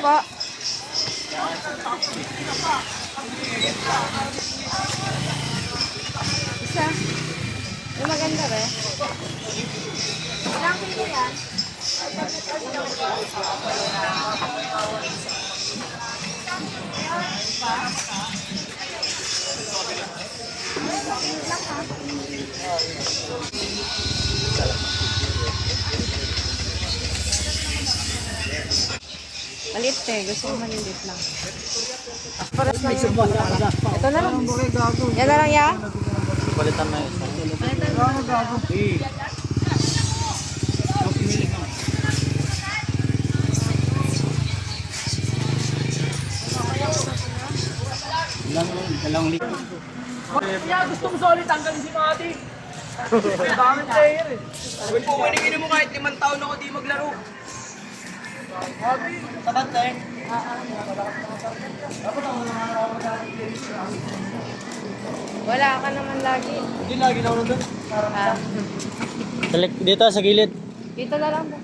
po. Isa. Yung maganda ba? Ilang kilo yan? Maliit eh. Gusto ko maliit lang. Paras na yun. Ito na lang. Yan na lang ya? Palitan na isa. Palitan na. Dalawang lit. Kaya gusto mo solid hanggang si Mati. May daming player eh. Kung piniginin mo kahit 5 taon ako di maglaro. Sabat eh. Wala ka naman lagi. Hindi lagi na ako nandun. Ah. Dito sa gilid. Dito na lang po.